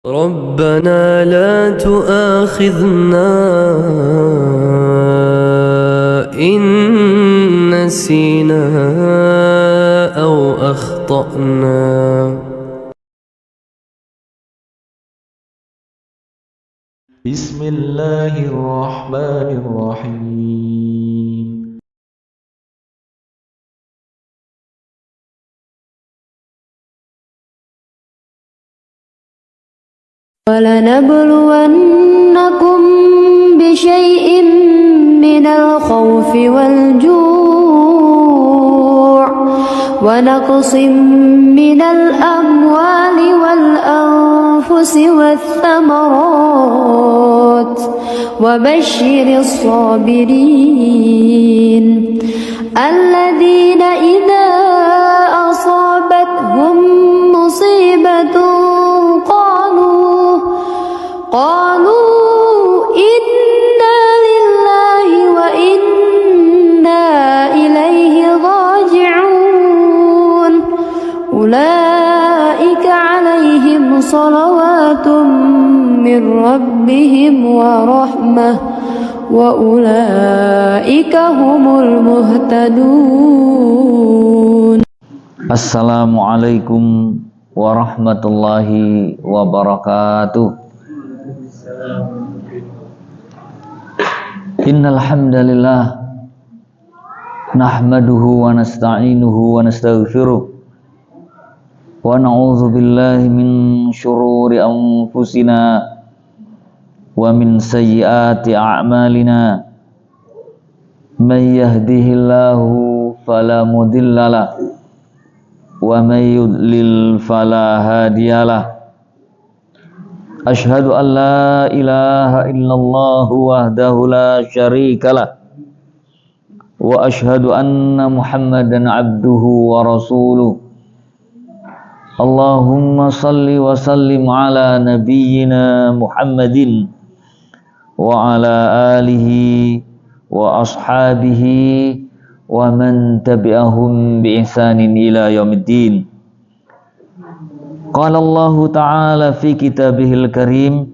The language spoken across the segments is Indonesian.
ربنا لا تؤاخذنا إن نسينا أو أخطأنا. بسم الله الرحمن الرحيم. ولنبلونكم بشيء من الخوف والجوع ونقص من الأموال والأنفس والثمرات وبشر الصابرين الذين إذا أصابتهم مصيبة قالوا إنا لله وإنا إليه راجعون أولئك عليهم صلوات من ربهم ورحمة وأولئك هم المهتدون. Assalamualaikum warahmatullahi wabarakatuh. Innal hamdalillah nahmaduhu wa nasta'inuhu wa nastaghfiruh wa na'udzu billahi min syururi anfusina wa min sayyiati a'malina. May yahdihillahu fala mudhillalah wa may yudlil fala hadiyalah. Ashhadu an la ilaha illallah wahdahu la syarikalah wa ashhadu anna Muhammadan abduhu wa rasuluh. Allahumma salli wa sallim ala nabiyyina Muhammadin wa ala alihi wa ashabihi wa man tabi'ahum bi ihsanin ila yaumiddin. Qala Allah Ta'ala fi kitabihil karim,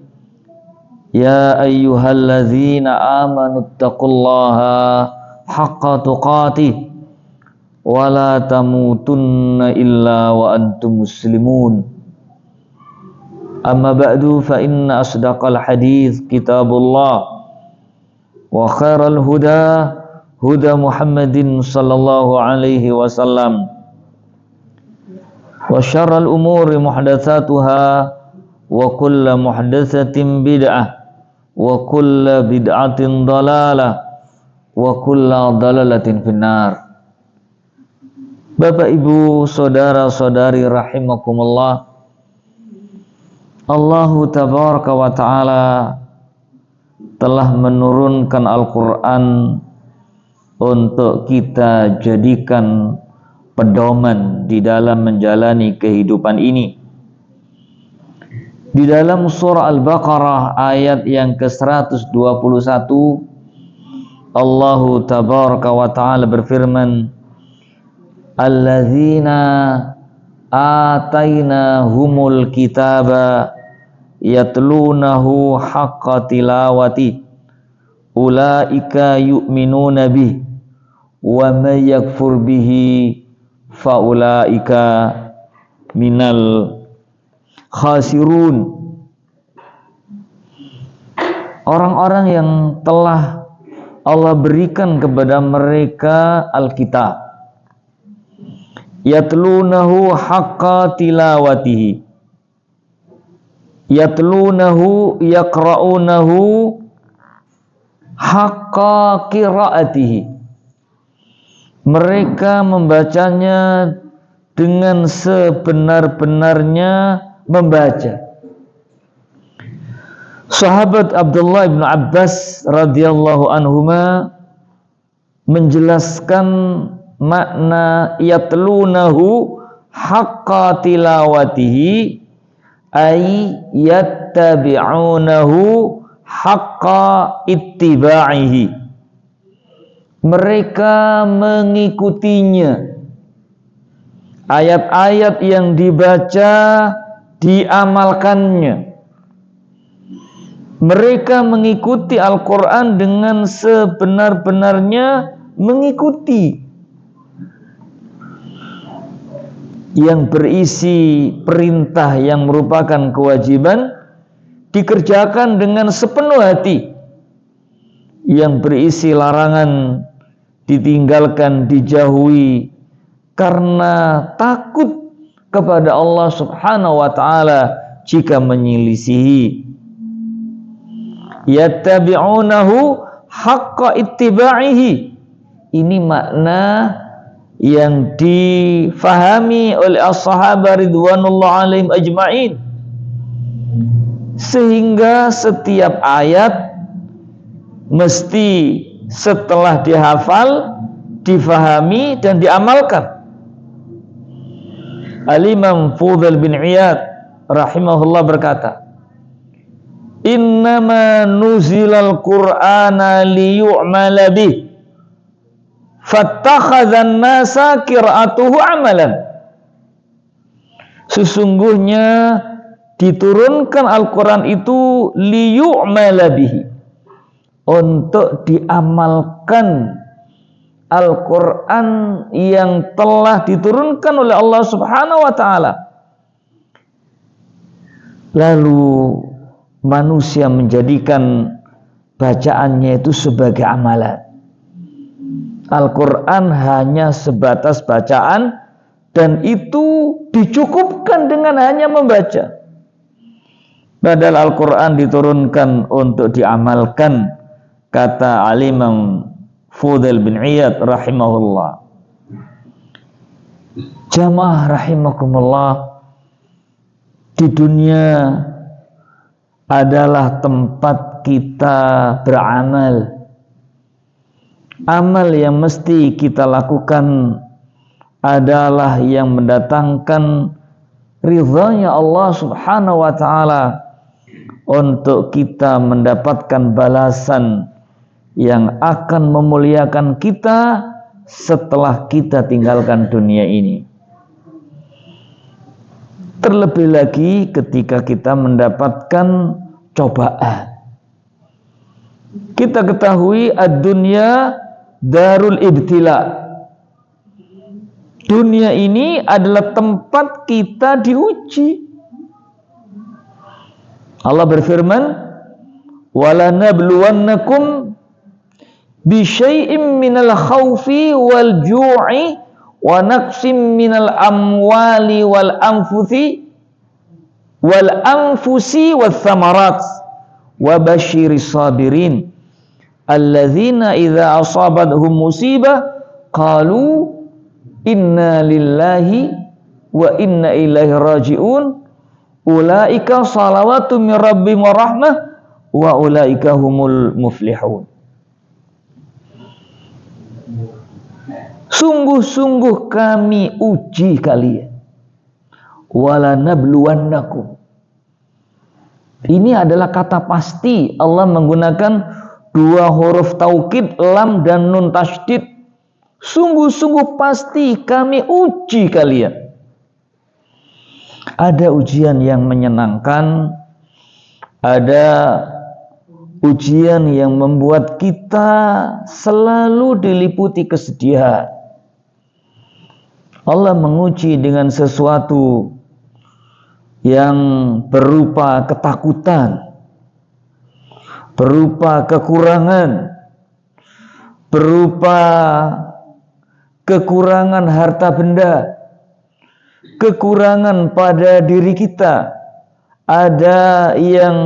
ya ayyuhalladzina amanu taqullaha haqqa tuqatih wa la tamutunna illa wa antum muslimun. Amma ba'du fa inna asdaqal hadits kitabullah wa khairal huda huda Muhammadin sallallahu alaihi wasallam wa syarral umuri muhdatsatuha wa kullu muhdatsatin bid'ah wa kullu bid'atin dhalalah wa kullu dhalalatin finnar. Bapak Ibu, saudara-saudari rahimakumullah, Allah tabaraka wa taala telah menurunkan Al-Qur'an untuk kita jadikan pedoman di dalam menjalani kehidupan ini. Di dalam surah Al-Baqarah ayat yang ke-121, Allah tabaraka wa ta'ala berfirman, alladzina atainahumul kitaba yatlunahu haqqa tilawati ulaika yu'minuna bih wa may yakfur bihi faulaika minal khasirun. Orang-orang yang telah Allah berikan kepada mereka Alkitab, yatlunahu haqqa tilawatihi, yatlunahu yaqra'unahu haqqa qiraatihi. Mereka membacanya dengan sebenar-benarnya membaca. Sahabat Abdullah bin Abbas radhiyallahu anhuma menjelaskan makna yatlunahu haqqa tilawatihi ay yattabi'unahu haqqa ittiba'ihi. Mereka mengikutinya. Ayat-ayat yang dibaca diamalkannya Mereka mengikuti Al-Quran dengan sebenar-benarnya mengikuti, yang berisi perintah yang merupakan kewajiban dikerjakan dengan sepenuh hati, yang berisi larangan ditinggalkan, dijauhi karena takut kepada Allah Subhanahu wa ta'ala jika menyelisihi. Yattabi'unahu haqqa ittiba'ihi. Ini makna yang difahami oleh as-sahabah ridwanullah alaihim ajma'in, sehingga setiap ayat mesti setelah dihafal, difahami dan diamalkan. Al-Imam Fudail bin Iyad rahimahullah berkata, innama nuzilal qur'ana liyu'mala bih fattakhadhan nasa qira'atuhu amalan. Sesungguhnya diturunkan Al-Quran itu liyu'mala bihi, untuk diamalkan Al-Quran yang telah diturunkan oleh Allah Subhanahu wa ta'ala. Lalu manusia menjadikan bacaannya itu sebagai amalan. Al-Quran hanya sebatas bacaan, dan itu dicukupkan dengan hanya membaca. Padahal Al-Quran diturunkan untuk diamalkan, kata Al-Imam Fudail bin Iyad rahimahullah. Jamaah rahimakumullah, di dunia adalah tempat kita beramal. Amal yang mesti kita lakukan adalah yang mendatangkan ridhanya Allah Subhanahu wa ta'ala, untuk kita mendapatkan balasan yang akan memuliakan kita setelah kita tinggalkan dunia ini. Terlebih lagi ketika kita mendapatkan cobaan. Kita ketahui ad-dunya darul ibtila. Dunia ini adalah tempat kita diuji. Allah berfirman, wala nabluwannakum bisyai'im minal khawfi wal ju'i wa naqsim minal amwali wal anfusi wal thamarat wa basyiris sabirin alladzina idza asabathum musibah qalu inna lillahi wa inna ilaihi raji'un ulaika salawatu min rabbihim wa rahmah wa ulaika humul muflihun. Sungguh-sungguh kami uji kalian. Wala nabluwannakum. Ini adalah kata pasti. Allah menggunakan dua huruf taukid, lam dan nun tasydid. Sungguh-sungguh pasti kami uji kalian. Ada ujian yang menyenangkan, ada ujian yang membuat kita selalu diliputi kesedihan. Allah menguji dengan sesuatu yang berupa ketakutan, berupa kekurangan, berupa kekurangan harta benda, kekurangan pada diri kita. Ada yang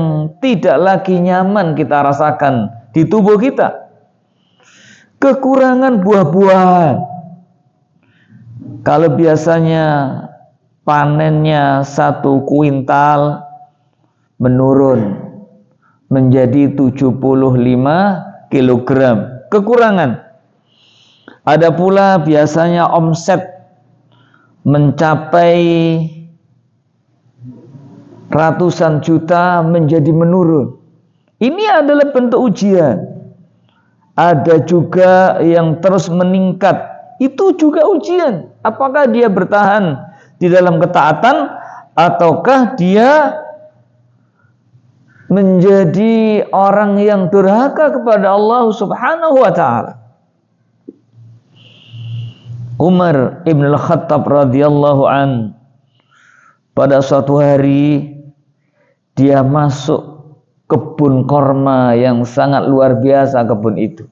tidak lagi nyaman kita rasakan di tubuh kita. Kekurangan buah-buahan. Kalau biasanya panennya 1 kuintal, menurun menjadi 75 kilogram. Kekurangan. Ada pula biasanya omset mencapai ratusan juta menjadi menurun. Ini adalah bentuk ujian. Ada juga yang terus meningkat. Itu juga ujian. Apakah dia bertahan di dalam ketaatan ataukah dia menjadi orang yang durhaka kepada Allah Subhanahu wa taala. Umar ibn al-Khattab radhiyallahu an, pada suatu hari dia masuk kebun korma yang sangat luar biasa kebun itu.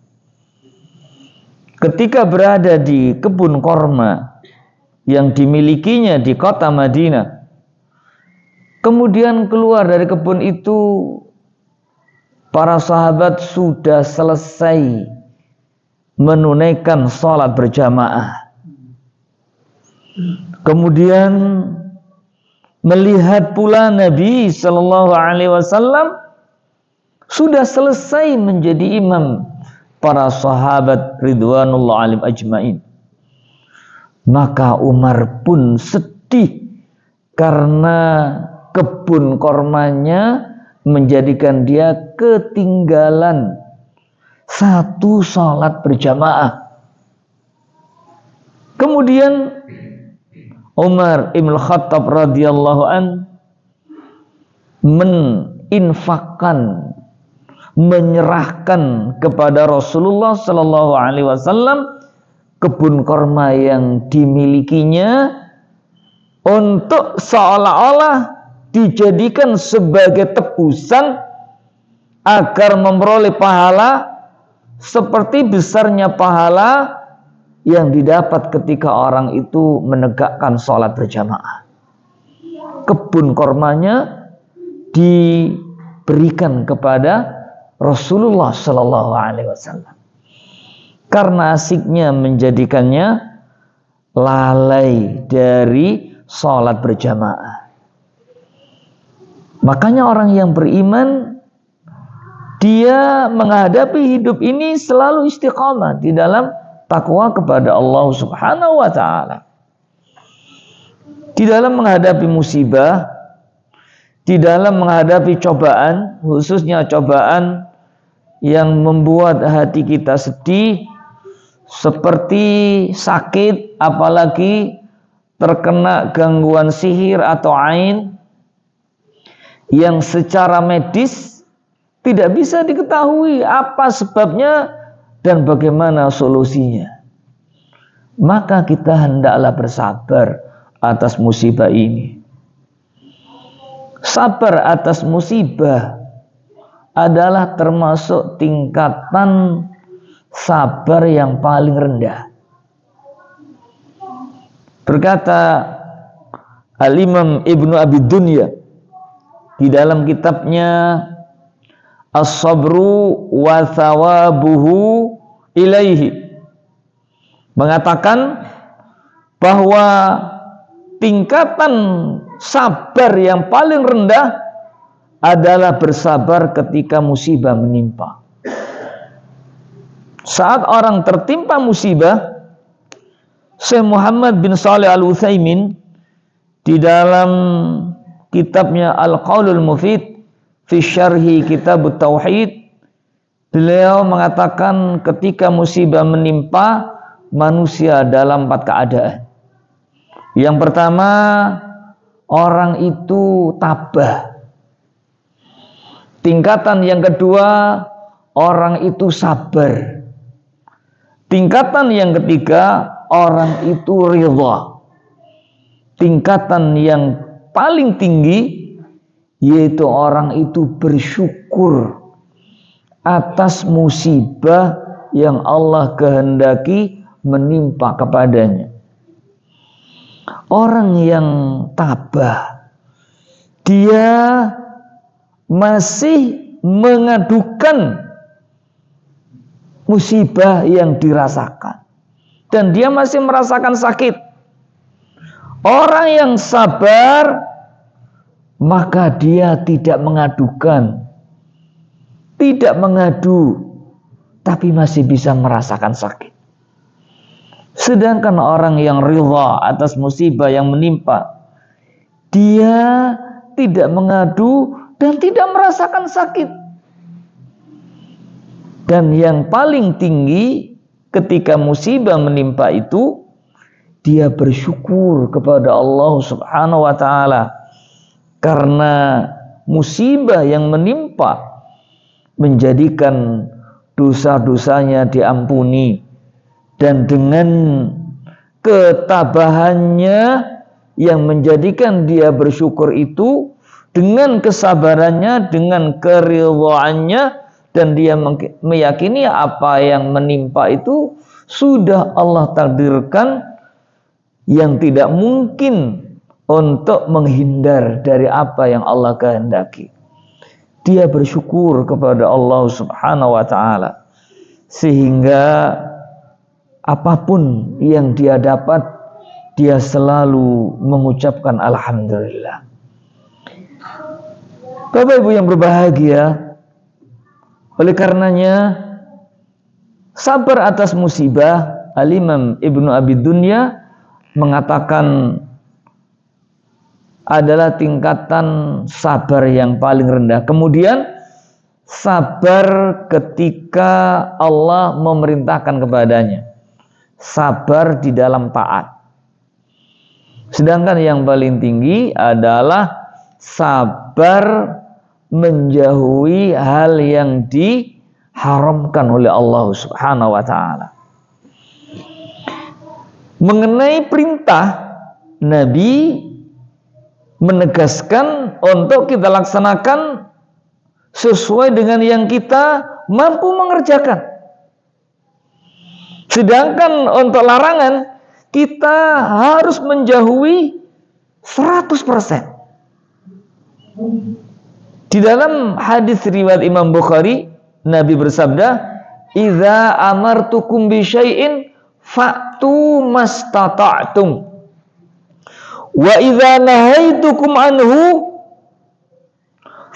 Ketika berada di kebun korma yang dimilikinya di kota Madinah, kemudian keluar dari kebun itu, para sahabat sudah selesai menunaikan sholat berjamaah. Kemudian melihat pula Nabi Shallallahu Alaihi Wasallam sudah selesai menjadi imam para sahabat ridwanullah alim ajmain. Maka Umar pun sedih karena kebun kormanya menjadikan dia ketinggalan satu sholat berjamaah. Kemudian Umar ibn Khattab radhiyallahu an menyerahkan kepada Rasulullah sallallahu alaihi wasallam kebun korma yang dimilikinya untuk seolah-olah dijadikan sebagai tebusan agar memperoleh pahala seperti besarnya pahala yang didapat ketika orang itu menegakkan sholat berjamaah. Kebun kormanya diberikan kepada Rasulullah Sallallahu Alaihi Wasallam karena asiknya menjadikannya lalai dari sholat berjamaah. Makanya orang yang beriman, dia menghadapi hidup ini selalu istiqamah di dalam takwa kepada Allah Subhanahu wa taala. Di dalam menghadapi musibah, di dalam menghadapi cobaan, khususnya cobaan yang membuat hati kita sedih seperti sakit, apalagi terkena gangguan sihir atau ain yang secara medis tidak bisa diketahui apa sebabnya dan bagaimana solusinya. Maka kita hendaklah bersabar atas musibah ini. Sabar atas musibah adalah termasuk tingkatan sabar yang paling rendah. Berkata Al-Imam Ibnu Abi Dunya di dalam kitabnya As-Sabru wa Thawabuhu Ilaihi, mengatakan bahwa tingkatan sabar yang paling rendah adalah bersabar ketika musibah menimpa. Saat orang tertimpa musibah, Syekh Muhammad bin Shalih Al-Utsaimin di dalam kitabnya Al-Qaulul Mufid fi Syarhi Kitab Tauhid, beliau mengatakan ketika musibah menimpa manusia dalam 4 keadaan. Yang pertama, orang itu tabah. Tingkatan yang kedua, orang itu sabar. Tingkatan yang ketiga, orang itu ridha. Tingkatan yang paling tinggi yaitu orang itu bersyukur atas musibah yang Allah kehendaki menimpa kepadanya. Orang yang tabah, dia masih mengadukan musibah yang dirasakan dan dia masih merasakan sakit. Orang yang sabar, maka dia tidak mengadukan, tidak mengadu, tapi masih bisa merasakan sakit. Sedangkan orang yang ridha atas musibah yang menimpa, dia tidak mengadu dan tidak merasakan sakit. Dan yang paling tinggi ketika musibah menimpa itu, dia bersyukur kepada Allah Subhanahu wa taala karena musibah yang menimpa menjadikan dosa-dosanya diampuni, dan dengan ketabahannya yang menjadikan dia bersyukur itu, dengan kesabarannya, dengan keridhaannya, dan dia meyakini apa yang menimpa itu sudah Allah takdirkan, yang tidak mungkin untuk menghindar dari apa yang Allah kehendaki. Dia bersyukur kepada Allah Subhanahu wa ta'ala, sehingga apapun yang dia dapat, dia selalu mengucapkan alhamdulillah. Bapak Ibu yang berbahagia, oleh karenanya sabar atas musibah, Al-Imam Ibnu Abi Dunya mengatakan adalah tingkatan sabar yang paling rendah. Kemudian sabar ketika Allah memerintahkan kepadanya, sabar di dalam taat. Sedangkan yang paling tinggi adalah sabar menjauhi hal yang diharamkan oleh Allah Subhanahu wa ta'ala. Mengenai perintah, Nabi menegaskan untuk kita laksanakan sesuai dengan yang kita mampu mengerjakan. Sedangkan untuk larangan, kita harus menjauhi 100%. Di dalam hadis riwayat Imam Bukhari, Nabi bersabda, "Idza amartukum bi syai'in fa'tu mastata'tum. Wa idza nahaitukum anhu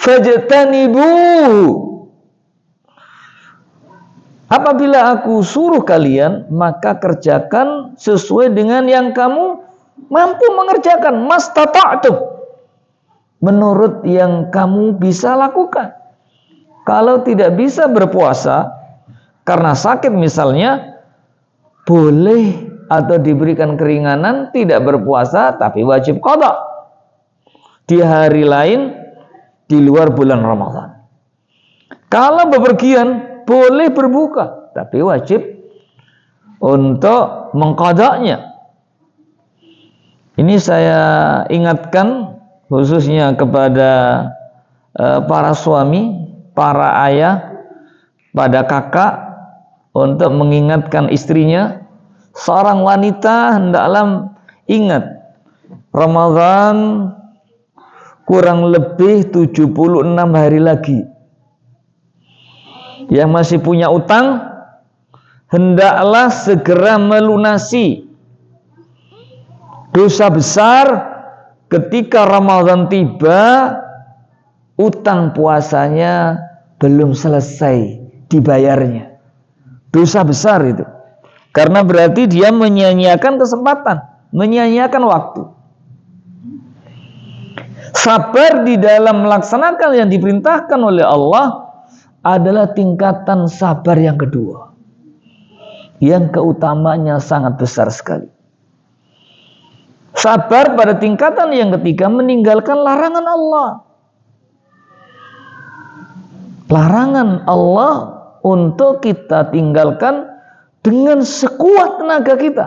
fajtanibuhu." Apabila aku suruh kalian, maka kerjakan sesuai dengan yang kamu mampu mengerjakan, mastata'tum, menurut yang kamu bisa lakukan. Kalau tidak bisa berpuasa karena sakit misalnya, boleh atau diberikan keringanan tidak berpuasa tapi wajib qada di hari lain di luar bulan Ramadan. Kalau bepergian boleh berbuka tapi wajib untuk mengqadanya. Ini saya ingatkan khususnya kepada para suami, para ayah, pada kakak, untuk mengingatkan istrinya. Seorang wanita hendaklah ingat, Ramadan kurang lebih 76 hari lagi. Yang masih punya utang, hendaklah segera melunasi. Dosa besar ketika Ramadan tiba, utang puasanya belum selesai dibayarnya. Dosa besar itu. Karena berarti dia menyia-nyiakan kesempatan, menyia-nyiakan waktu. Sabar di dalam melaksanakan yang diperintahkan oleh Allah adalah tingkatan sabar yang kedua, yang keutamanya sangat besar sekali. Sabar pada tingkatan yang ketiga, meninggalkan larangan Allah. Larangan Allah untuk kita tinggalkan dengan sekuat tenaga kita.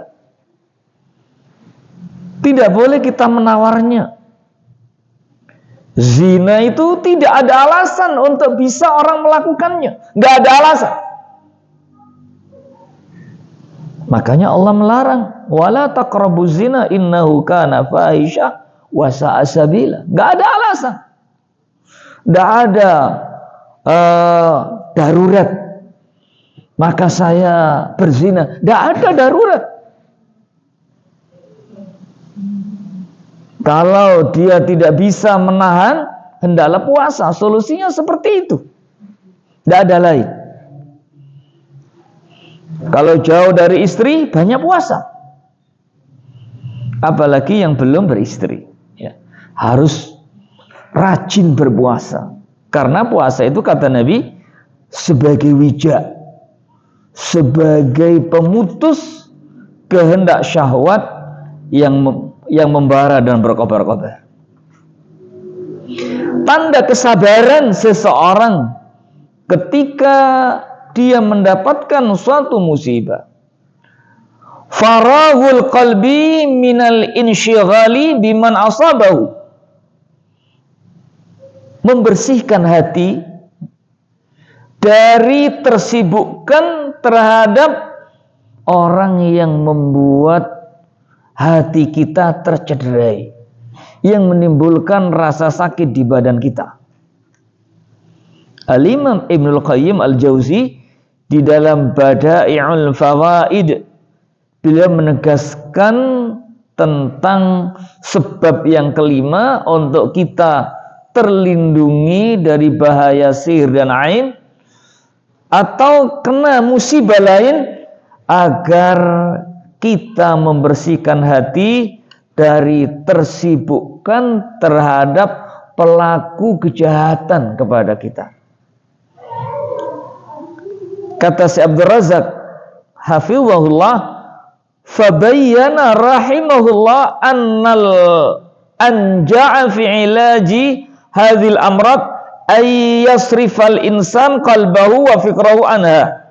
Tidak boleh kita menawarnya. Zina itu tidak ada alasan untuk bisa orang melakukannya. Nggak ada alasan. Makanya Allah melarang, wala taqrabuz zina innahu kana fahisyah wa sa'a sabila. Nggak ada alasan. Nggak ada darurat. Maka saya berzina. Nggak ada darurat. Kalau dia tidak bisa menahan, hendaklah puasa. Solusinya seperti itu. Tidak ada lain. Kalau jauh dari istri, banyak puasa. Apalagi yang belum beristri. Ya. Harus rajin berpuasa. Karena puasa itu kata Nabi, sebagai wija, sebagai pemutus kehendak syahwat yang membara dan berkobar-kobar. tanda kesabaran seseorang ketika dia mendapatkan suatu musibah. Farahul qalbi minal insyighali biman asabahu. Membersihkan hati dari tersibukkan terhadap orang yang membuat hati kita tercederai, yang menimbulkan rasa sakit di badan kita. Al-Imam Ibnul Qayyim Al-Jauzi di dalam Bada'i'ul Fawaid, beliau menegaskan tentang sebab yang kelima untuk kita terlindungi dari bahaya sihir dan ain atau kena musibah lain, agar kita membersihkan hati dari tersibukkan terhadap pelaku kejahatan kepada kita. Kata Syekh Abdul Razak hafizahullah, fabayyana rahimahullah annal anja'a fi ilaji hadhil amrad ay yasrifal insan qalbahu wa fikrahu anha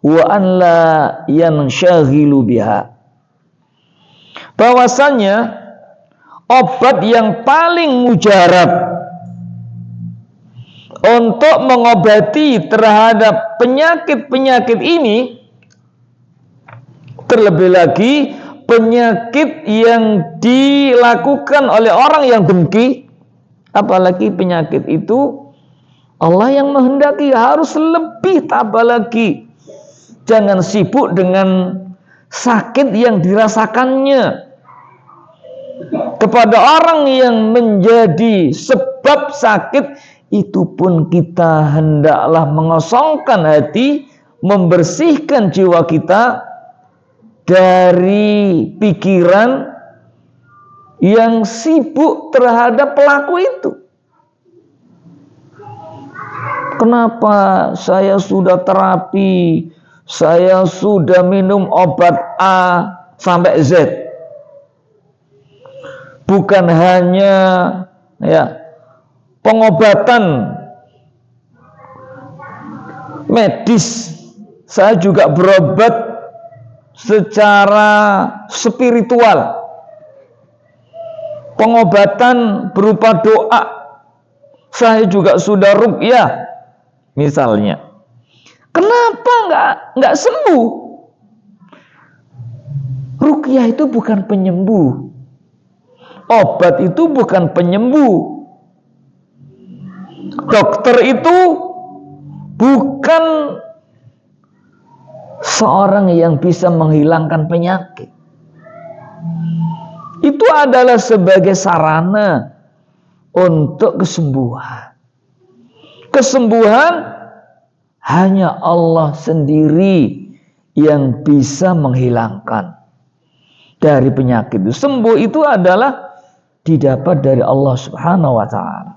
wa an la yanshaghilu biha. Bahwasanya obat yang paling mujarab untuk mengobati terhadap penyakit-penyakit ini, terlebih lagi penyakit yang dilakukan oleh orang yang dengki, apalagi penyakit itu Allah yang menghendaki, harus lebih tabah lagi. Jangan sibuk dengan sakit yang dirasakannya. Kepada orang yang menjadi sebab sakit itu pun kita hendaklah mengosongkan hati, membersihkan jiwa kita dari pikiran yang sibuk terhadap pelaku itu. Kenapa saya sudah terapi, saya sudah minum obat A sampai Z, bukan hanya pengobatan medis, saya juga berobat secara spiritual, pengobatan berupa doa, saya juga sudah ruqyah misalnya. Kenapa nggak sembuh? Ruqyah itu bukan penyembuh, obat itu bukan penyembuh, dokter itu bukan seorang yang bisa menghilangkan penyakit. Itu adalah sebagai sarana untuk kesembuhan. Kesembuhan hanya Allah sendiri yang bisa menghilangkan dari penyakit itu. Sembuh itu adalah didapat dari Allah Subhanahu wa ta'ala.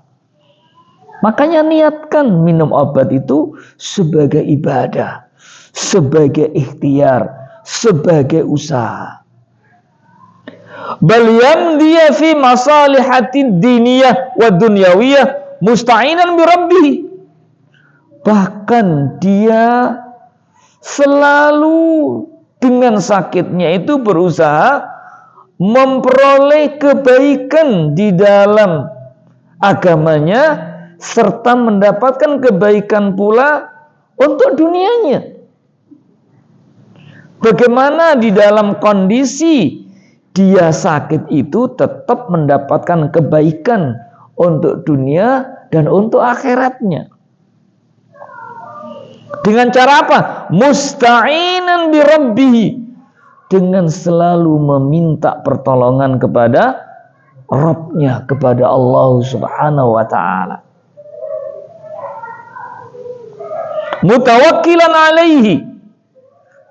Makanya niatkan minum obat itu sebagai ibadah, sebagai ikhtiar, sebagai usaha. Bal yamdiya fi masalihatid diniyah wa dunyawiyah musta'inan bi rabbih. Bahkan dia selalu dengan sakitnya itu berusaha memperoleh kebaikan di dalam agamanya, serta mendapatkan kebaikan pula untuk dunianya. Bagaimana di dalam kondisi dia sakit itu tetap mendapatkan kebaikan untuk dunia dan untuk akhiratnya. Dengan cara apa? Musta'inan bi rabbih, dengan selalu meminta pertolongan kepada Rabbnya, kepada Allah Subhanahu wa ta'ala. Mutawakkilan alaihi,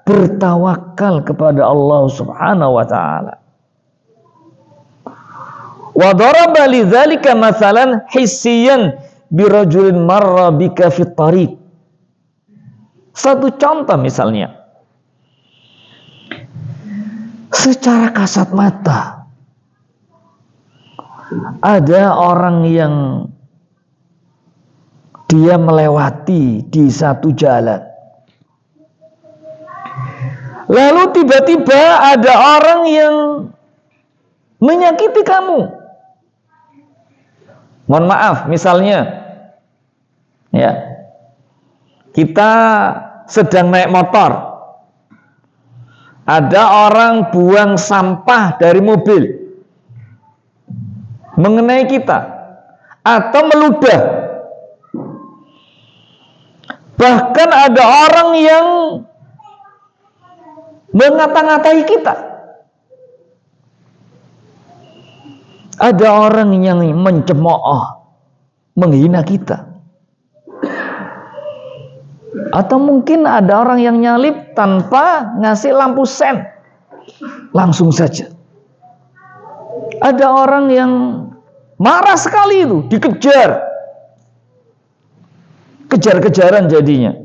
bertawakal kepada Allah Subhanahu wa ta'ala. Wa daraba lidzalika mathalan hissiyan bi rajulin marra bika fit tariq. Satu contoh misalnya, secara kasat mata ada orang yang dia melewati di satu jalan. Lalu tiba-tiba ada orang yang menyakiti kamu. Mohon maaf, misalnya ya, kita sedang naik motor, ada orang buang sampah dari mobil mengenai kita atau meludah. Bahkan ada orang yang mengata-ngatai kita. Ada orang yang mencemooh, menghina kita. Atau mungkin ada orang yang nyalip tanpa ngasih lampu sen, langsung saja. Ada orang yang marah sekali itu, dikejar, kejar-kejaran jadinya.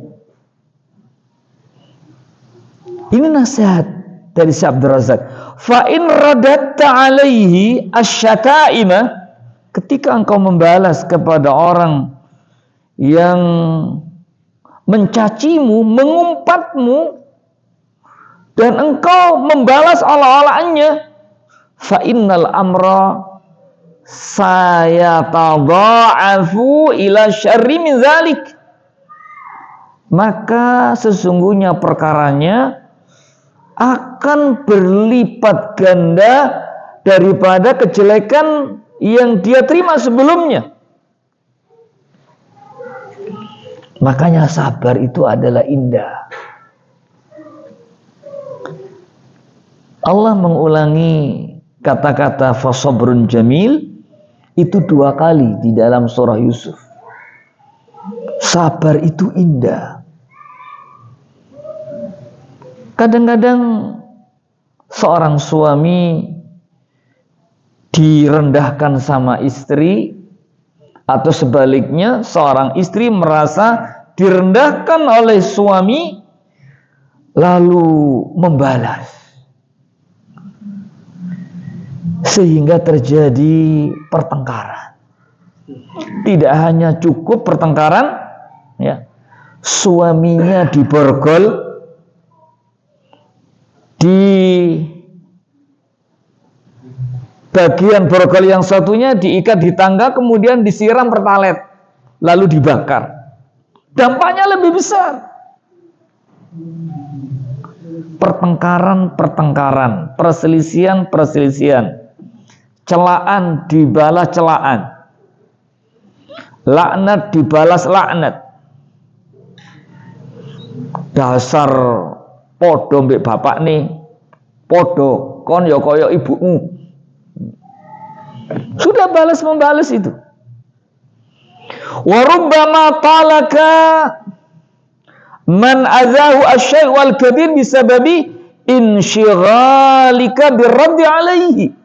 Ini nasihat dari Syekh Abdul Razak. Fa in radatta alaihi asyata'ima, ketika engkau membalas kepada orang yang mencacimu, mengumpatmu, dan engkau membalas olah-olahnya, fa innal amra sayatadha'afu ila syarri min zalik, maka sesungguhnya perkaranya akan berlipat ganda daripada kejelekan yang dia terima sebelumnya. Makanya sabar itu adalah indah. Allah mengulangi kata-kata fasabrun jamil itu 2 kali di dalam surah Yusuf. Sabar itu indah. Kadang-kadang seorang suami direndahkan sama istri, atau sebaliknya seorang istri merasa direndahkan oleh suami lalu membalas, sehingga terjadi pertengkaran. Tidak hanya cukup pertengkaran, ya, suaminya diborgol, di bagian borgol yang satunya diikat di tangga, kemudian disiram pertalet, lalu dibakar. Dampaknya lebih besar. Pertengkaran, perselisihan, celaan dibalas celaan, laknat dibalas laknat. Dasar podo mbek bapak nih, podo kon ya kaya ibumu. Sudah balas membalas itu. Wa rubbama talaka man azahu asy-syai' wal kabir bisababi insyighalika birraddi alaihi.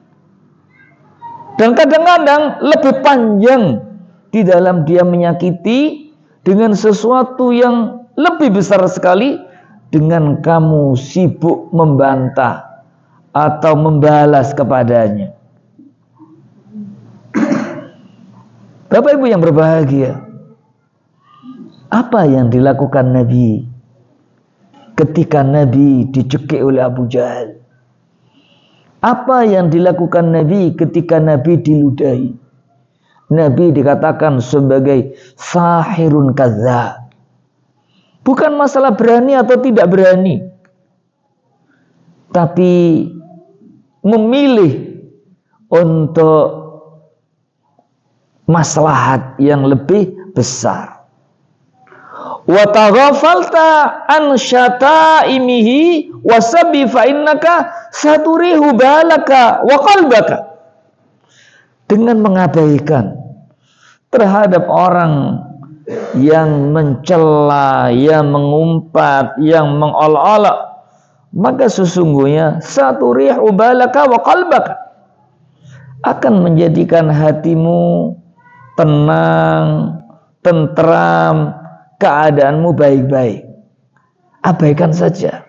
Dan kadang-kadang lebih panjang di dalam dia menyakiti dengan sesuatu yang lebih besar sekali, dengan kamu sibuk membantah atau membalas kepadanya. Bapak Ibu yang berbahagia, apa yang dilakukan Nabi ketika Nabi dicekik oleh Abu Jahal? Apa yang dilakukan Nabi ketika Nabi diludahi? Nabi dikatakan sebagai sahirun kadzdzab. Bukan masalah berani atau tidak berani, tapi memilih untuk maslahat yang lebih besar. Wa taghafalta an syata'imihi wasabi fa innaka saturihu balaka wa qalbaka. Dengan mengabaikan terhadap orang yang mencela, yang mengumpat, yang mengolok-olok, maka sesungguhnya saturihu balaka wa qalbaka, akan menjadikan hatimu tenang, tentram, keadaanmu baik-baik. Abaikan saja.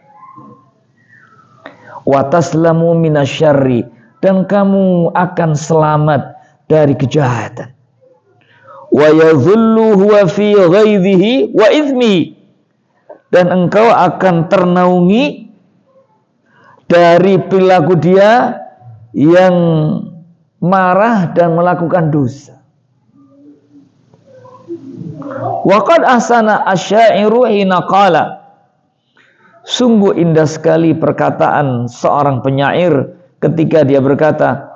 Wa taslamu minasyarri, dan kamu akan selamat dari kejahatan. wa yadhullu huwa fi ghaidhihi wa ithmihi, dan engkau akan ternaungi dari perilaku dia yang marah dan melakukan dosa. Wa qad ahsana asy-syairu hina qala, sungguh indah sekali perkataan seorang penyair ketika dia berkata,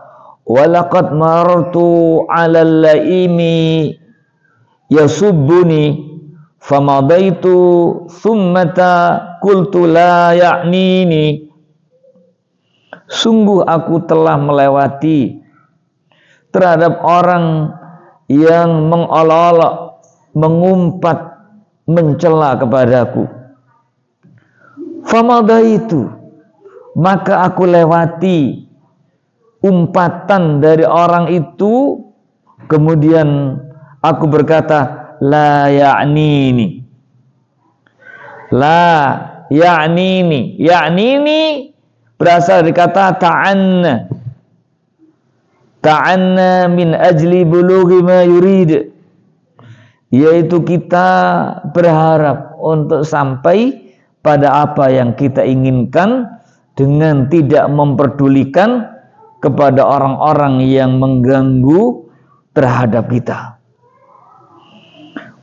walaqad marartu 'alal laimi yasubbuni famadaitu thummata qultu la ya'nini. Sungguh aku telah melewati terhadap orang yang mengolok-olok, mengumpat, mencela kepadaku. Famadaitu, maka aku lewati umpatan dari orang itu, kemudian aku berkata la ya'nini. La ya'nini. Ya'nini berasal dari kata ta'anna. Ta'anna min ajli bulughi ma yurid, yaitu kita berharap untuk sampai pada apa yang kita inginkan dengan tidak memperdulikan kepada orang-orang yang mengganggu terhadap kita.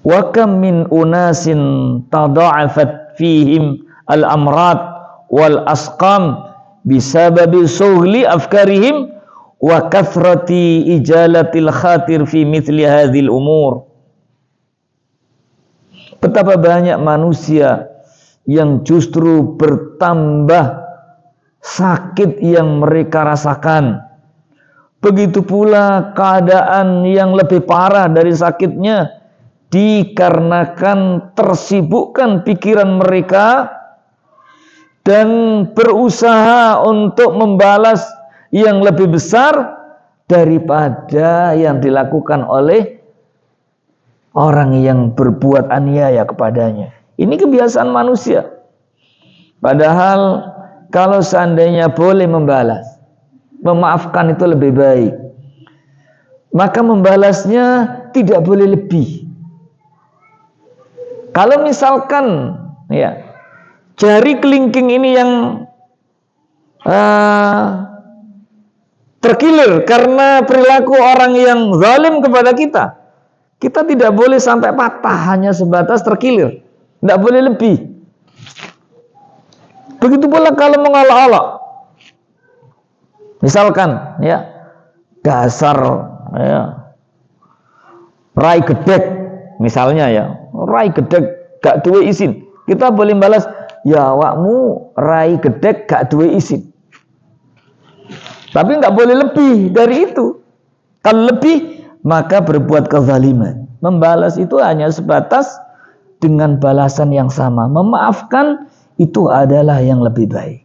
Wa kam min unasin tada'afat fihim al-amrad wal asqam bisababi sughli afkarihim wa kathrati ijalatil khatir fi mithli hadhil umur. Betapa banyak manusia yang justru bertambah sakit yang mereka rasakan. Begitu pula keadaan yang lebih parah dari sakitnya dikarenakan tersibukkan pikiran mereka dan berusaha untuk membalas yang lebih besar daripada yang dilakukan oleh orang yang berbuat aniaya kepadanya. Ini kebiasaan manusia. Padahal kalau seandainya boleh membalas, memaafkan itu lebih baik, maka membalasnya tidak boleh lebih. Kalau misalkan ya jari kelingking ini yang terkilir karena perilaku orang yang zalim kepada kita, kita tidak boleh sampai patah, hanya sebatas terkilir, tidak boleh lebih. Begitu pula kalau mengolok-olok, misalkan ya dasar ya rai gedek misalnya, ya rai gedek gak duwe izin, kita boleh balas, ya awakmu rai gedek gak duwe izin. Tapi nggak boleh lebih dari itu. Kalau lebih, maka berbuat kezaliman. Membalas itu hanya sebatas dengan balasan yang sama. Memaafkan itu adalah yang lebih baik.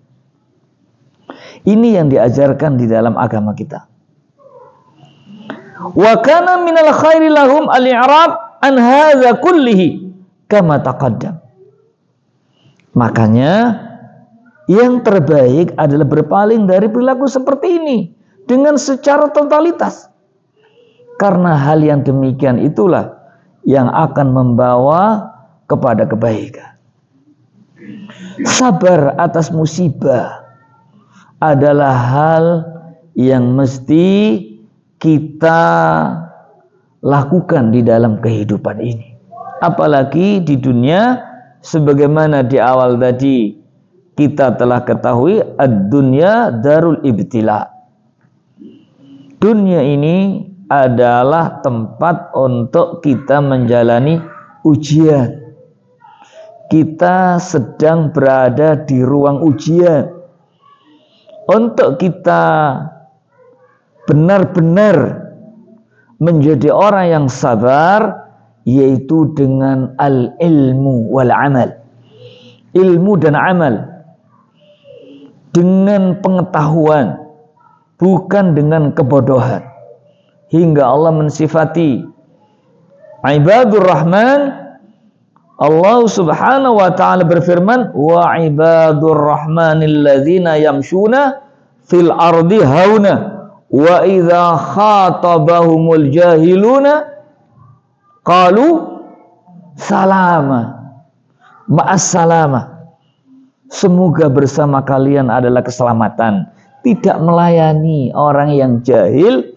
Ini yang diajarkan di dalam agama kita. Wa kana minal khairi lahum al-i'rab an hadza kullihi kama taqaddam. Makanya yang terbaik adalah berpaling dari perilaku seperti ini dengan secara totalitas. Karena hal yang demikian itulah yang akan membawa kepada kebaikan. Sabar atas musibah adalah hal yang mesti kita lakukan di dalam kehidupan ini. Apalagi di dunia, sebagaimana di awal tadi kita telah ketahui, ad-dunya darul ibtila. Dunia ini adalah tempat untuk kita menjalani ujian. Kita sedang berada di ruang ujian. Untuk kita benar-benar menjadi orang yang sabar, yaitu dengan al-ilmu wal amal. Ilmu dan amal. Dengan pengetahuan, bukan dengan kebodohan. Hingga Allah mensifati ibadur rahman, Allah subhanahu wa ta'ala berfirman, wa ibadur rahmanil ladzina yamshuna fil ardi hauna wa idza khatabahumul jahiluna Qalu salama, ma'as salama. Semoga bersama kalian adalah keselamatan. Tidak melayani orang yang jahil,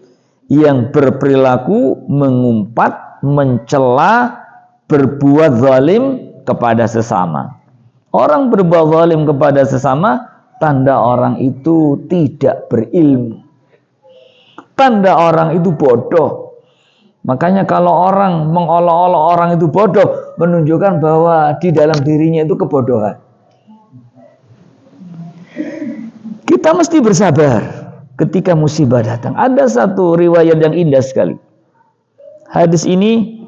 yang berperilaku mengumpat, mencela, berbuat zalim kepada sesama. Orang berbuat zalim kepada sesama, tanda orang itu tidak berilmu. Tanda orang itu bodoh. Makanya kalau orang mengolok-olok orang itu bodoh, menunjukkan bahwa di dalam dirinya itu kebodohan. Kita mesti bersabar ketika musibah datang. Ada satu riwayat yang indah sekali. Hadis ini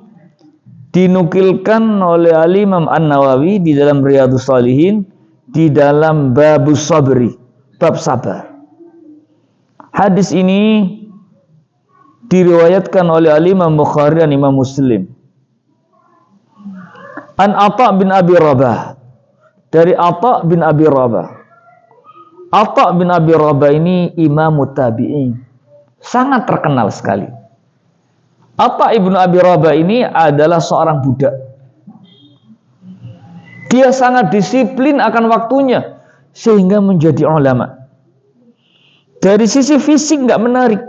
dinukilkan oleh Al-Imam An-Nawawi di dalam Riyadhus Shalihin di dalam Babus Sabri, bab sabar. Hadis ini diriwayatkan oleh Al-Imam Bukhari dan Imam Muslim. An Atha bin Abi Rabah, dari Atha bin Abi Rabah. Atha bin Abi Rabah ini imam tabi'in, sangat terkenal sekali. Atha ibnu Abi Rabah ini adalah seorang budak. Dia sangat disiplin akan waktunya sehingga menjadi ulama. Dari sisi fisik nggak menarik.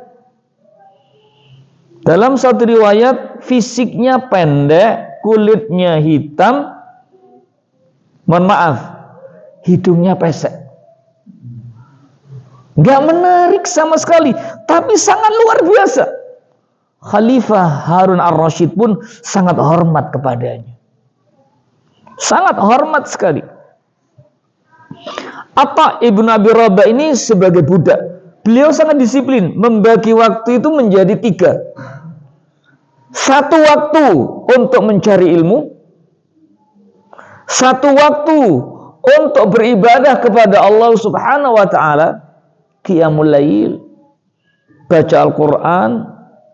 Dalam satu riwayat fisiknya pendek, kulitnya hitam, mohon maaf, hidungnya pesek. Nggak menarik sama sekali, tapi sangat luar biasa. Khalifah Harun ar-Rasyid pun sangat hormat kepadanya. Sangat hormat sekali. Atha ibnu Abi Rabah ini sebagai budak, beliau sangat disiplin, membagi waktu itu menjadi 3. Satu waktu untuk mencari ilmu, satu waktu untuk beribadah kepada Allah Subhanahu wa taala, qiyamul lail, baca Al-Qur'an,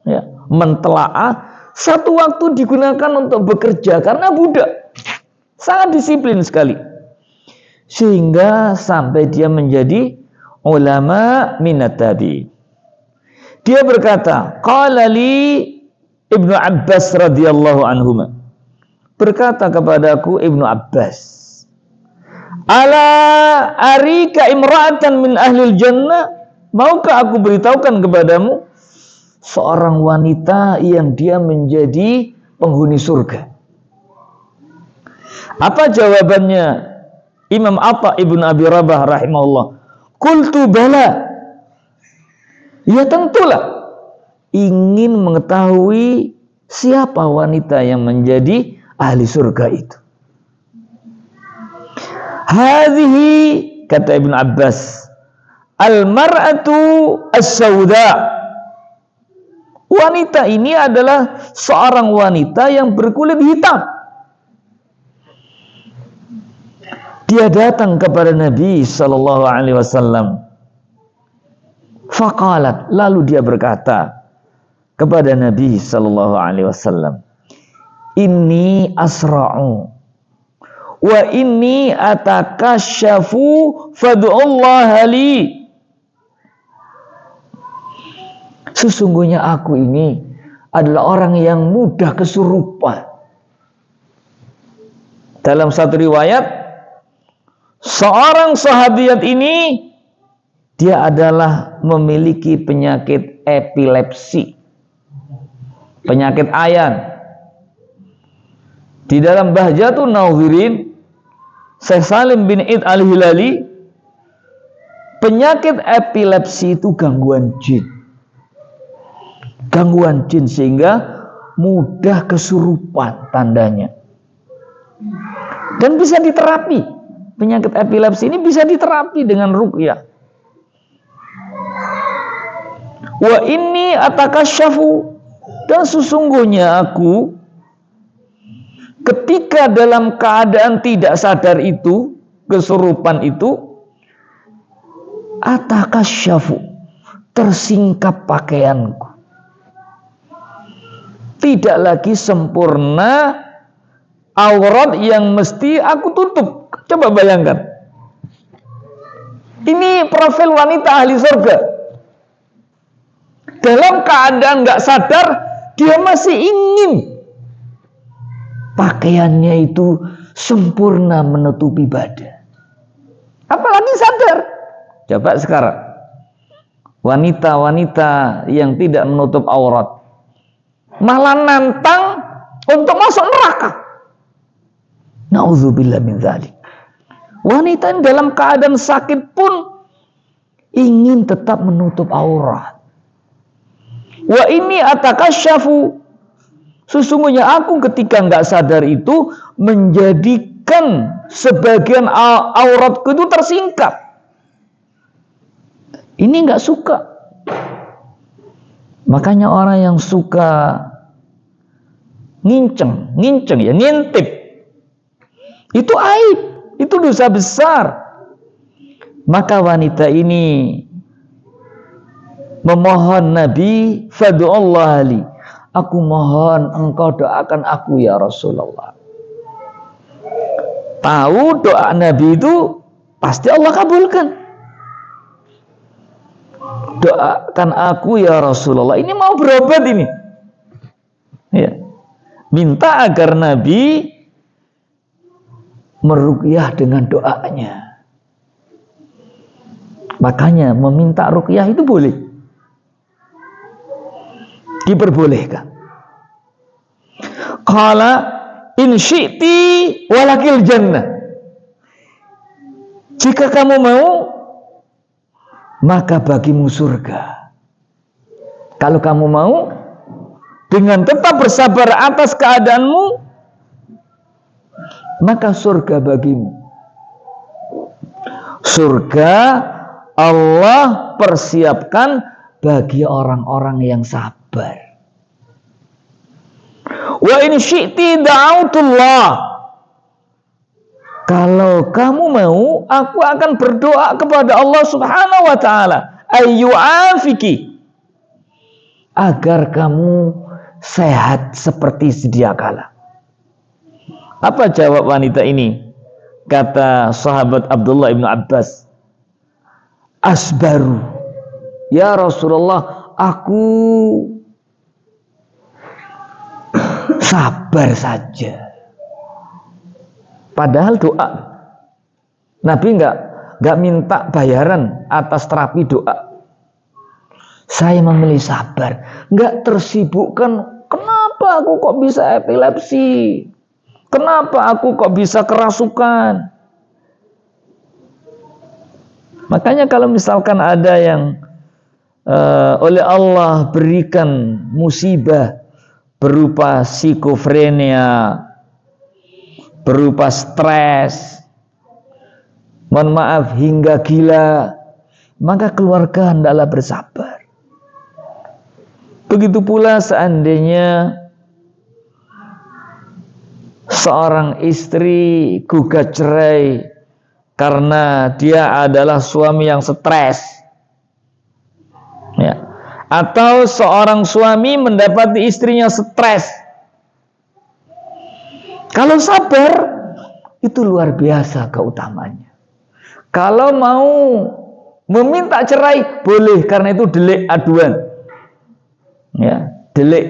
ya, mentelaah. Satu waktu digunakan untuk bekerja karena budak. Sangat disiplin sekali. Sehingga sampai dia menjadi ulama minat tabi. Dia berkata, qala li Ibnu Abbas radhiyallahu anhuma. Berkata kepadaku Ibnu Abbas, ala arika imra'atan min ahlil jannah, maukah aku beritahukan kepadamu seorang wanita yang dia menjadi penghuni surga? Apa jawabannya Imam Atha ibnu Abi Rabah rahimahullah? Qultu bala. Ya tentulah, ingin mengetahui siapa wanita yang menjadi ahli surga itu. Hadhihi, kata Ibnu Abbas, al-mar'atu as-sauda. Wanita ini adalah seorang wanita yang berkulit hitam. Dia datang kepada Nabi sallallahu alaihi wasallam. Faqalat, lalu dia berkata kepada Nabi sallallahu alaihi wasallam, inni asra'u wa inni atakasyafu fad'ullaha li. Sesungguhnya aku ini adalah orang yang mudah kesurupan. Dalam satu riwayat, seorang sahabiat ini dia adalah memiliki penyakit epilepsi, penyakit ayan. Di dalam Bahjatun Nazirin, Syekh Salim bin Id al-Hilali, penyakit epilepsi itu gangguan jin. Gangguan jin sehingga mudah kesurupan tandanya. Dan bisa diterapi. Penyakit epilepsi ini bisa diterapi dengan ruqyah. Wa inni atakasyafu, dan sesungguhnya aku ketika dalam keadaan tidak sadar itu, kesurupan itu, atakasyafu, tersingkap pakaianku. Tidak lagi sempurna aurat yang mesti aku tutup. Coba bayangkan. Ini profil wanita ahli surga. Dalam keadaan nggak sadar, dia masih ingin pakaiannya itu sempurna menutupi badan. Apalagi sadar. Coba sekarang, wanita-wanita yang tidak menutup aurat malah nantang untuk masuk neraka. Na'udzubillah min dzalik. Wanita yang dalam keadaan sakit pun ingin tetap menutup aurat. Wa inni atakasyafu, sesungguhnya aku ketika nggak sadar itu menjadikan sebagian auratku itu tersingkap. Ini nggak suka. Makanya orang yang suka nginceng ya, ngintip, itu aib, itu dosa besar. Maka wanita ini memohon Nabi, fadu'allah li, aku mohon engkau doakan aku ya Rasulullah. Tahu doa Nabi itu pasti Allah kabulkan. Doakan aku ya Rasulullah. Ini mau berobat ini. Ya. Minta agar Nabi meruqyah dengan doanya. Makanya meminta ruqyah itu boleh. Diperbolehkan. Qala in syi'ti walakil jannah. Jika kamu mau, maka bagimu surga. Kalau kamu mau, dengan tetap bersabar atas keadaanmu, maka surga bagimu. Surga Allah persiapkan bagi orang-orang yang sabar. Wa in syi'ti da'autullah. Kalau kamu mau, aku akan berdoa kepada Allah Subhanahu wa taala ayyu'afiki, agar kamu sehat seperti sedia kala. Apa jawab wanita ini? Kata sahabat Abdullah ibn Abbas, asbaru ya Rasulullah, aku sabar saja. Padahal doa Nabi nggak minta bayaran atas terapi doa. Saya memilih sabar, nggak tersibukkan. Kenapa aku kok bisa epilepsi? Kenapa aku kok bisa kerasukan? Makanya kalau misalkan ada yang oleh Allah berikan musibah berupa skizofrenia, berupa stres, mohon maaf hingga gila, maka keluarga hendaklah bersabar. Begitu pula seandainya seorang istri gugat cerai karena dia adalah suami yang stres, ya, atau seorang suami mendapati istrinya stres. Kalau sabar, itu luar biasa keutamanya. Kalau mau meminta cerai, boleh, karena itu delik aduan. Ya, delik.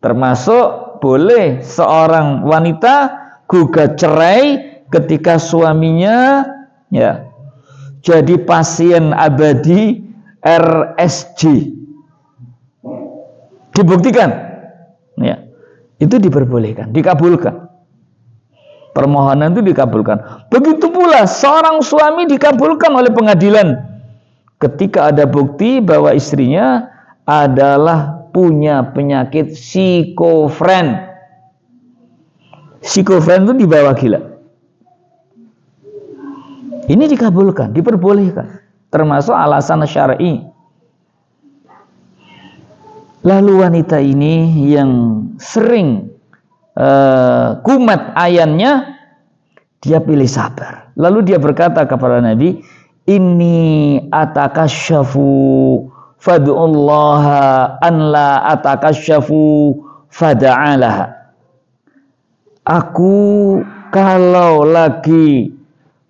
Termasuk boleh seorang wanita gugat cerai ketika suaminya ya jadi pasien abadi RSJ. Dibuktikan. Ya. Itu diperbolehkan, dikabulkan. Permohonan itu dikabulkan. Begitu pula seorang suami dikabulkan oleh pengadilan ketika ada bukti bahwa istrinya adalah punya penyakit psikofren. Psikofren itu dibawa gila. Ini dikabulkan, diperbolehkan, termasuk alasan syar'i. Lalu wanita ini yang sering kumat ayannya, dia pilih sabar. Lalu dia berkata kepada Nabi, inni atakasyafu fad'ullaha an la atakasyafu fada'alaha. Aku kalau lagi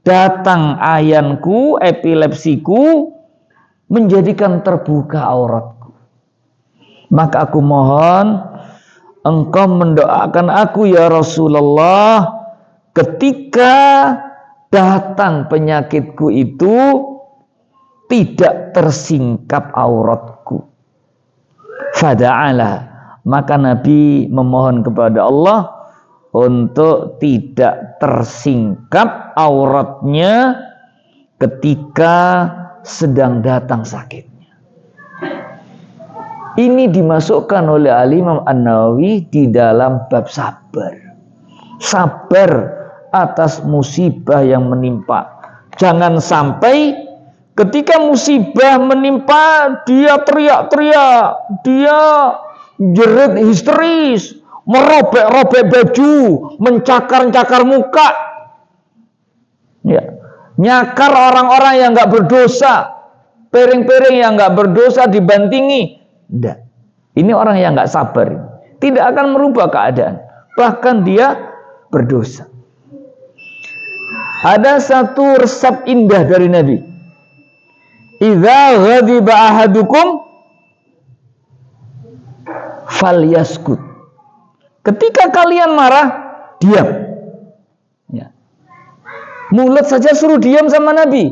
datang ayanku, epilepsiku, menjadikan terbuka auratku, maka aku mohon engkau mendoakan aku ya Rasulullah ketika datang penyakitku itu tidak tersingkap auratku. Fada'ala, maka Nabi memohon kepada Allah untuk tidak tersingkap auratnya ketika sedang datang sakitnya. Ini dimasukkan oleh Al-Imam An-Nawawi di dalam bab sabar. Sabar atas musibah yang menimpa. Jangan sampai ketika musibah menimpa dia teriak-teriak, dia jerit histeris, merobek-robek baju, mencakar-cakar muka, ya, nyakar orang-orang yang nggak berdosa, piring-piring yang nggak berdosa dibantingi. Tidak, ini orang yang nggak sabar, tidak akan merubah keadaan, bahkan dia berdosa. Ada satu resep indah dari Nabi. Idza ghadiba ahadukum falyaskut. Ketika kalian marah, diam. Ya. Mulut saja suruh diam sama Nabi.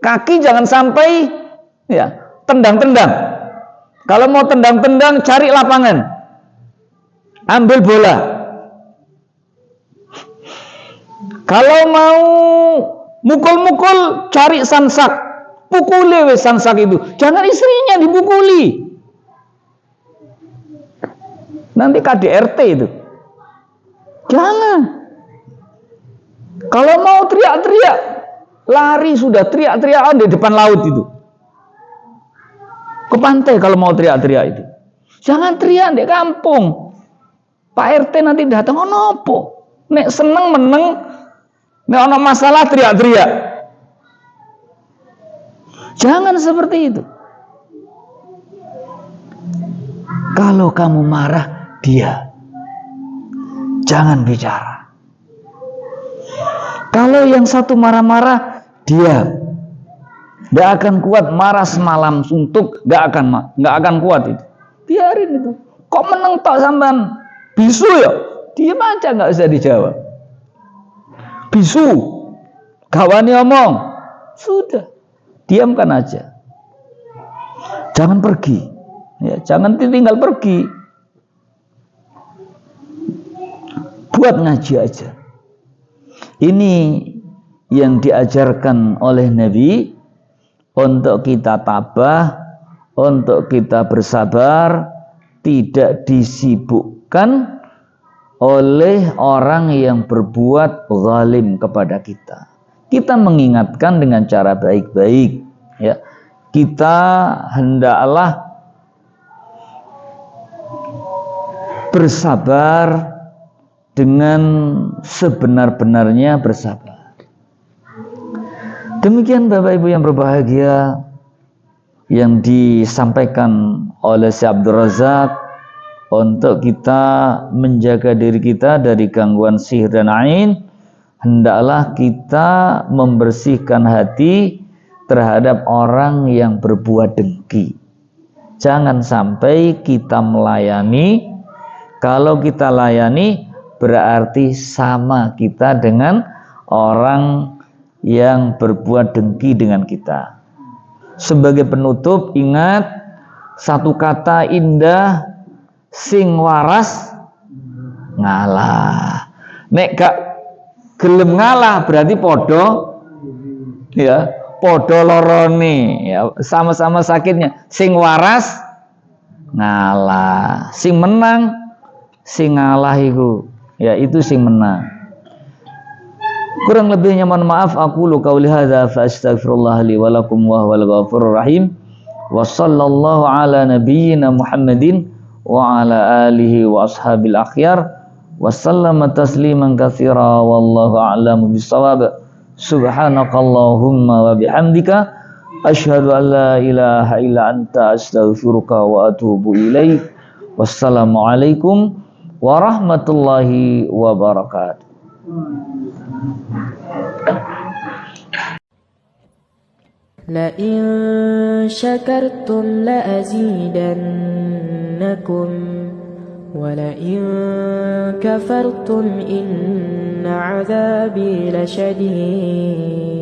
Kaki jangan sampai ya tendang-tendang. Kalau mau tendang-tendang, cari lapangan. Ambil bola. Kalau mau mukul-mukul, cari sansak. Pukuli wes sansak itu. Jangan istrinya dipukuli. Nanti KDRT itu. Jangan. Kalau mau teriak-teriak, lari sudah teriak-teriakan di depan laut itu. Ke pantai kalau mau teriak-teriak itu. Jangan teriak di kampung. Pak RT nanti datang, oh nopo. Nek seneng meneng, nek ono masalah teriak-teriak. Jangan seperti itu. Kalau kamu marah, dia. Jangan bicara. Kalau yang satu marah-marah, dia. Gak akan kuat marah semalam suntuk, gak akan kuat itu. Biarin itu. Kok meneng tok sampean bisu ya? Diam aja, nggak usah dijawab. Bisu, gawani omong, sudah, diamkan aja. Jangan pergi, ya, jangan tinggal pergi. Buat ngaji aja. Ini yang diajarkan oleh Nabi. Untuk kita tabah, untuk kita bersabar, tidak disibukkan oleh orang yang berbuat zalim kepada kita. Kita mengingatkan dengan cara baik-baik, ya. Kita hendaklah bersabar dengan sebenar-benarnya bersabar. Demikian Bapak Ibu yang berbahagia yang disampaikan oleh Syekh Abdul Razak untuk kita menjaga diri kita dari gangguan sihir dan ain. Hendaklah kita membersihkan hati terhadap orang yang berbuat dengki. Jangan sampai kita melayani. Kalau kita layani berarti sama kita dengan orang yang berbuat dengki dengan kita. Sebagai penutup, ingat satu kata indah, sing waras ngalah. Nek gak gelem ngalah berarti podo, ya, podo lorone, ya, sama-sama sakitnya. Sing waras ngalah, sing menang, sing ngalah itu, ya, itu sing menang. Kurang lebihnya mohon maaf. Aku lu qauli hadza fa astaghfirullah li wa lakum wa huwal ghafurur rahim. Wa sallallahu ala nabiyyina Muhammadin wa ala alihi wa ashabil akhyar wa sallama tasliman katsira wallahu a'lamu bissawab. Subhanakallahumma wa bihamdika asyhadu an la ilaha illa anta astaghfiruka wa atubu ilaik. Wassalamualaikum warahmatullahi wabarakatuh. لئن شكرتم لأزيدنكم ولئن كفرتم إن عذابي لشديد